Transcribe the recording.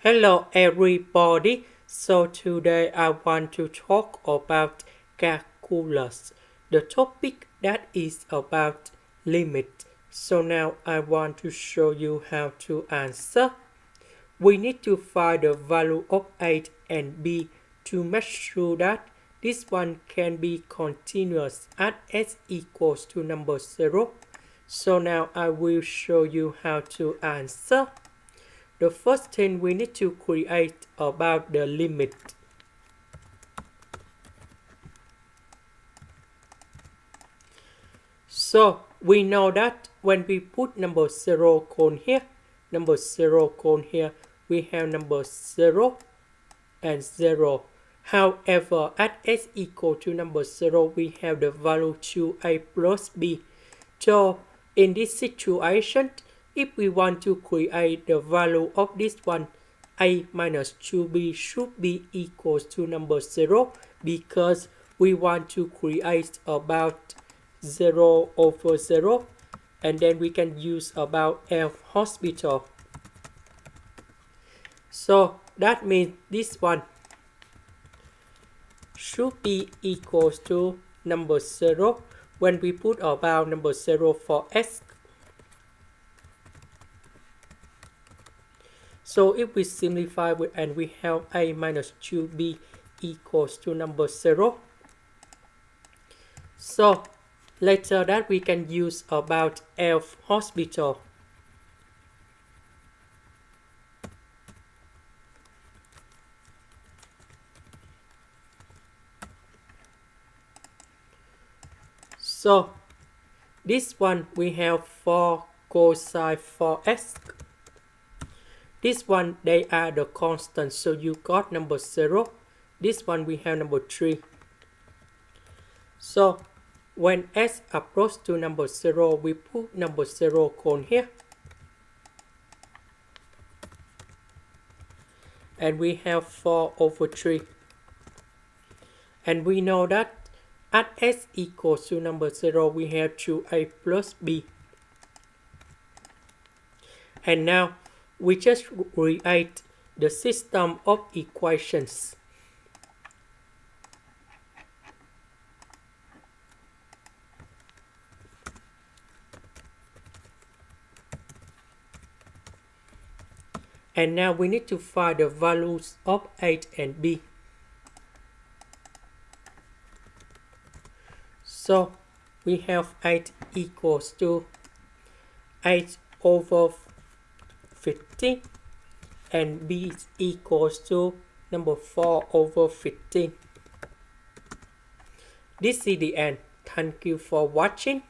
Hello everybody. So today I want to talk about calculus, the topic that is about limit. So now I want to show you how to answer. We need to find the value of a and b to make sure that this one can be continuous at s equals to number 0. So now I will show you how to answer. The first thing we need to create about the limit. So we know that when we put number 0 cone here, we have number 0 and 0. However, at s equal to number 0, we have the value 2a plus b. So in this situation, if we want to create the value of this one, a minus 2b should be equals to number 0 because we want to create about 0 over 0, and then we can use about F hospital. So that means this one should be equals to number 0 when we put about number 0 for s. So if we simplify with and we have a minus 2b equals to number 0. So later that we can use about F hospital. So this one we have 4 cosine 4x. This one they are the constant, so you got number 0. This one we have number 3. So when s approach to number 0, we put number 0 cone here. And we have 4 over 3. And we know that at s equals to number 0, we have 2a plus b. And now we just create the system of equations. And now we need to find the values of a and b. So we have 8 equals to 8 over 15 and b is equals to number 4 over 15. This is the end. Thank you for watching.